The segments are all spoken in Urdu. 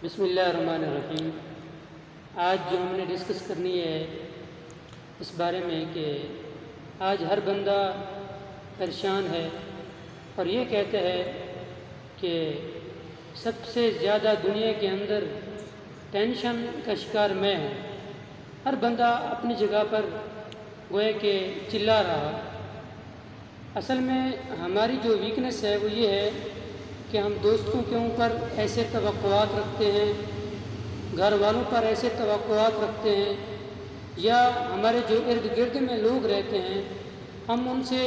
بسم اللہ الرحمن الرحیم۔ آج جو ہم نے ڈسکس کرنی ہے اس بارے میں کہ آج ہر بندہ پریشان ہے اور یہ کہتا ہے کہ سب سے زیادہ دنیا کے اندر ٹینشن کا شکار میں ہوں۔ ہر بندہ اپنی جگہ پر گویا کہ چلا رہا۔ اصل میں ہماری جو ویکنس ہے وہ یہ ہے کہ ہم دوستوں کے اوپر ایسے توقعات رکھتے ہیں، گھر والوں پر ایسے توقعات رکھتے ہیں، یا ہمارے جو ارد گرد میں لوگ رہتے ہیں ہم ان سے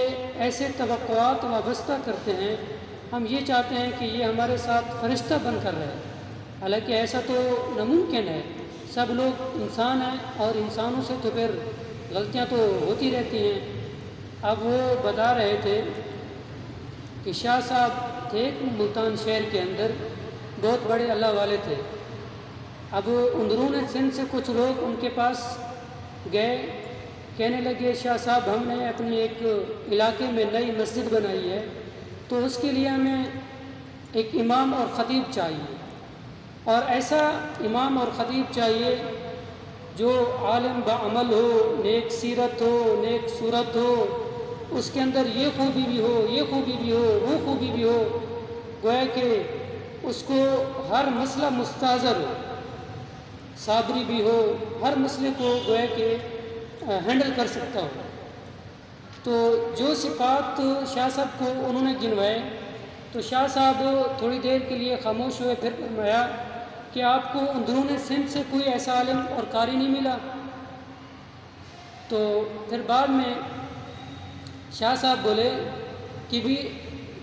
ایسے توقعات وابستہ کرتے ہیں، ہم یہ چاہتے ہیں کہ یہ ہمارے ساتھ فرشتہ بن کر رہے، حالانکہ ایسا تو ناممکن ہے۔ سب لوگ انسان ہیں اور انسانوں سے تو پھر غلطیاں تو ہوتی رہتی ہیں۔ اب وہ بتا رہے تھے کہ شاہ صاحب تھے ملتان شہر کے اندر، بہت بڑے اللہ والے تھے۔ اب اندرون سندھ سے کچھ لوگ ان کے پاس گئے، کہنے لگے شاہ صاحب ہم نے اپنے ایک علاقے میں نئی مسجد بنائی ہے، تو اس کے لیے ہمیں ایک امام اور خطیب چاہیے، اور ایسا امام اور خطیب چاہیے جو عالم بعمل ہو، نیک سیرت ہو، نیک صورت ہو، اس کے اندر یہ خوبی بھی ہو، یہ خوبی بھی ہو، وہ خوبی بھی ہو، گویا کہ اس کو ہر مسئلہ مستحضر ہو، صابری بھی ہو، ہر مسئلے کو گویا کہ ہینڈل کر سکتا ہو۔ تو جو صفات شاہ صاحب کو انہوں نے گنوائے تو شاہ صاحب تھوڑی دیر کے لیے خاموش ہوئے، پھر فرمایا کہ آپ کو اندرون سندھ سے کوئی ایسا عالم اور قاری نہیں ملا؟ تو پھر بعد میں شاہ صاحب بولے کہ بھی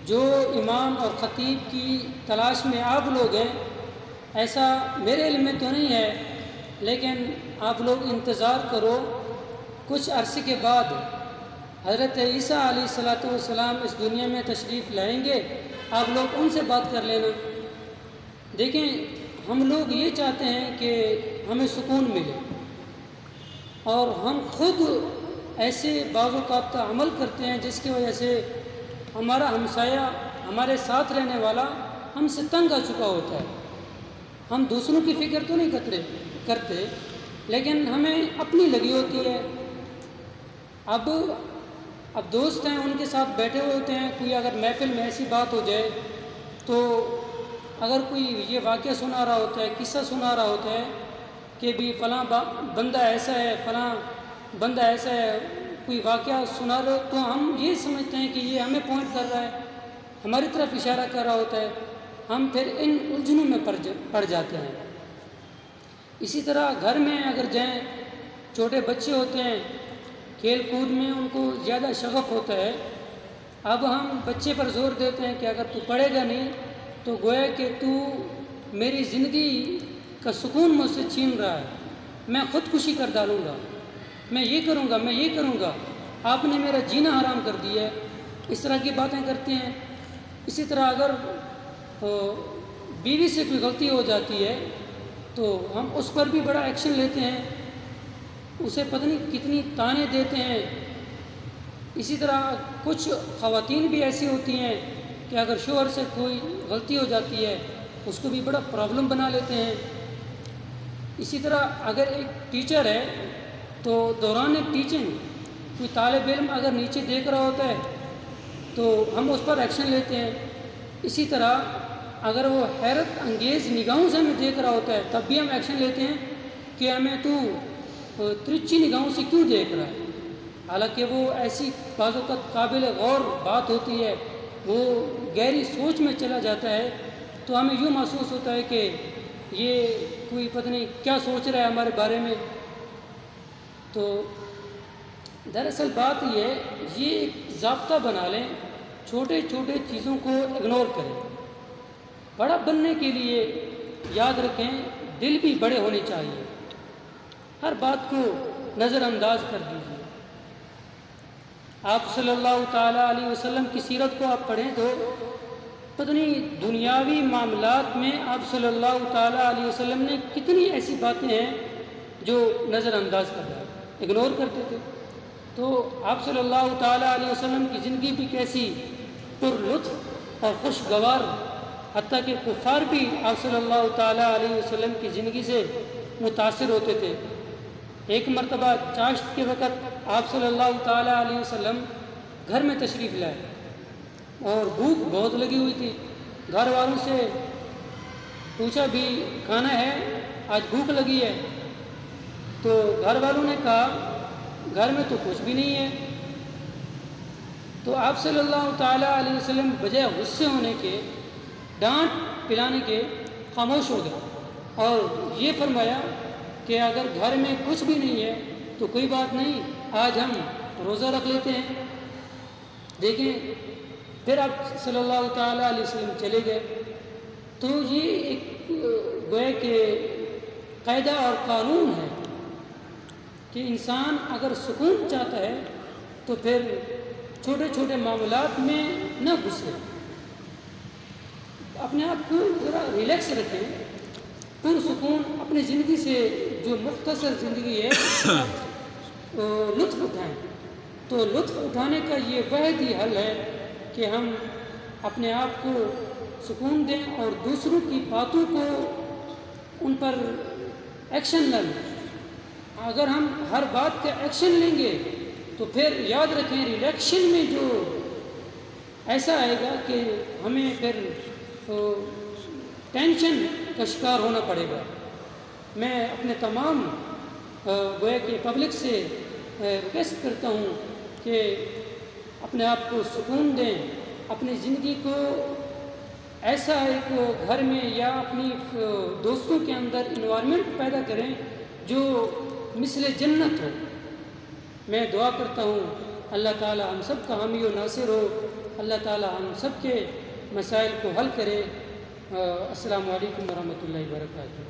جو امام اور خطیب کی تلاش میں آپ لوگ ہیں ایسا میرے علم میں تو نہیں ہے، لیکن آپ لوگ انتظار کرو، کچھ عرصے کے بعد حضرت عیسیٰ علیہ السلام اس دنیا میں تشریف لائیں گے، آپ لوگ ان سے بات کر لینا۔ دیکھیں ہم لوگ یہ چاہتے ہیں کہ ہمیں سکون ملے، اور ہم خود ایسے بعض اوقات عمل کرتے ہیں جس کی وجہ سے ہمارا ہمسایہ، ہمارے ساتھ رہنے والا ہم سے تنگ آ چکا ہوتا ہے۔ ہم دوسروں کی فکر تو نہیں کرتے، لیکن ہمیں اپنی لگی ہوتی ہے۔ اب دوست ہیں، ان کے ساتھ بیٹھے ہوئے ہوتے ہیں، کوئی اگر محفل میں ایسی بات ہو جائے تو اگر کوئی یہ واقعہ سنا رہا ہوتا ہے، قصہ سنا رہا ہوتا ہے کہ بھی فلاں بندہ ایسا ہے، فلاں بندہ ایسا ہے، کوئی واقعہ سنا رہے تو ہم یہ سمجھتے ہیں کہ یہ ہمیں پوائنٹ کر رہا ہے، ہماری طرف اشارہ کر رہا ہوتا ہے، ہم پھر ان الجھنوں میں پڑ جاتے ہیں۔ اسی طرح گھر میں اگر جائیں، چھوٹے بچے ہوتے ہیں، کھیل کود میں ان کو زیادہ شغف ہوتا ہے، اب ہم بچے پر زور دیتے ہیں کہ اگر تو پڑھے گا نہیں تو گویا کہ تو میری زندگی کا سکون مجھ سے چھین رہا ہے، میں خودکشی کر ڈالوں گا، میں یہ کروں گا، میں یہ کروں گا، آپ نے میرا جینا حرام کر دیا ہے، اس طرح کی باتیں کرتے ہیں۔ اسی طرح اگر بیوی سے کوئی غلطی ہو جاتی ہے تو ہم اس پر بھی بڑا ایکشن لیتے ہیں، اسے پتہ نہیں کتنی تانے دیتے ہیں۔ اسی طرح کچھ خواتین بھی ایسی ہوتی ہیں کہ اگر شوہر سے کوئی غلطی ہو جاتی ہے اس کو بھی بڑا پرابلم بنا لیتے ہیں۔ اسی طرح اگر ایک ٹیچر ہے تو دوران ٹیچنگ کوئی طالب علم اگر نیچے دیکھ رہا ہوتا ہے تو ہم اس پر ایکشن لیتے ہیں۔ اسی طرح اگر وہ حیرت انگیز نگاہوں سے ہمیں دیکھ رہا ہوتا ہے تب بھی ہم ایکشن لیتے ہیں کہ ہمیں تو ترچھی نگاہوں سے کیوں دیکھ رہا ہے، حالانکہ وہ ایسی بعض اوقات قابل غور بات ہوتی ہے، وہ گہری سوچ میں چلا جاتا ہے، تو ہمیں یوں محسوس ہوتا ہے کہ یہ کوئی پتہ نہیں کیا سوچ رہا ہے ہمارے بارے میں۔ تو دراصل بات یہ ہے، یہ ایک ضابطہ بنا لیں، چھوٹے چھوٹے چیزوں کو اگنور کریں۔ بڑا بننے کے لیے یاد رکھیں دل بھی بڑے ہونے چاہیے، ہر بات کو نظر انداز کر دیجیے۔ آپ صلی اللہ تعالیٰ علیہ وسلم کی سیرت کو آپ پڑھیں تو پتہ نہیں دنیاوی معاملات میں آپ صلی اللہ تعالیٰ علیہ وسلم نے کتنی ایسی باتیں ہیں جو نظر انداز کر رہا ہے، اگنور کرتے تھے۔ تو آپ صلی اللہ تعالیٰ علیہ وسلم کی زندگی بھی کیسی پر لطف اور خوشگوار حتیٰ کہ کفار بھی آپ صلی اللہ تعالیٰ علیہ وسلم کی زندگی سے متاثر ہوتے تھے۔ ایک مرتبہ چاشت کے وقت آپ صلی اللہ تعالیٰ علیہ وسلم گھر میں تشریف لائے اور بھوک بہت لگی ہوئی تھی۔ گھر والوں سے پوچھا بھی کھانا ہے، آج بھوک لگی ہے؟ تو گھر والوں نے کہا گھر میں تو کچھ بھی نہیں ہے۔ تو آپ صلی اللہ تعالیٰ علیہ وسلم بجائے غصے ہونے کے، ڈانٹ پلانے کے، خاموش ہو گئے اور یہ فرمایا کہ اگر گھر میں کچھ بھی نہیں ہے تو کوئی بات نہیں، آج ہم روزہ رکھ لیتے ہیں۔ دیکھیں، پھر آپ صلی اللہ تعالیٰ علیہ وسلم چلے گئے۔ تو یہ ایک گویا کہ قاعدہ اور قانون ہے کہ انسان اگر سکون چاہتا ہے تو پھر چھوٹے چھوٹے معاملات میں نہ گھسے، اپنے آپ کو ذرا ریلیکس رکھیں، پرسکون اپنی زندگی سے جو مختصر زندگی ہے لطف اٹھائیں۔ تو لطف اٹھانے کا یہ واحد ہی حل ہے کہ ہم اپنے آپ کو سکون دیں اور دوسروں کی باتوں کو ان پر ایکشن نہ لیں۔ اگر ہم ہر بات کا ایکشن لیں گے تو پھر یاد رکھیں ریلیکشن میں جو ایسا آئے گا کہ ہمیں پھر ٹینشن کا شکار ہونا پڑے گا۔ میں اپنے تمام گویا کہ پبلک سے ریکویسٹ کرتا ہوں کہ اپنے آپ کو سکون دیں، اپنی زندگی کو ایسا ایک گھر میں یا اپنی دوستوں کے اندر انوائرمنٹ پیدا کریں جو مثل جنت ہو۔ میں دعا کرتا ہوں اللہ تعالی ہم سب کا حامی و ناصر ہو، اللہ تعالی ہم سب کے مسائل کو حل کرے۔ السلام علیکم ورحمۃ اللہ وبرکاتہ۔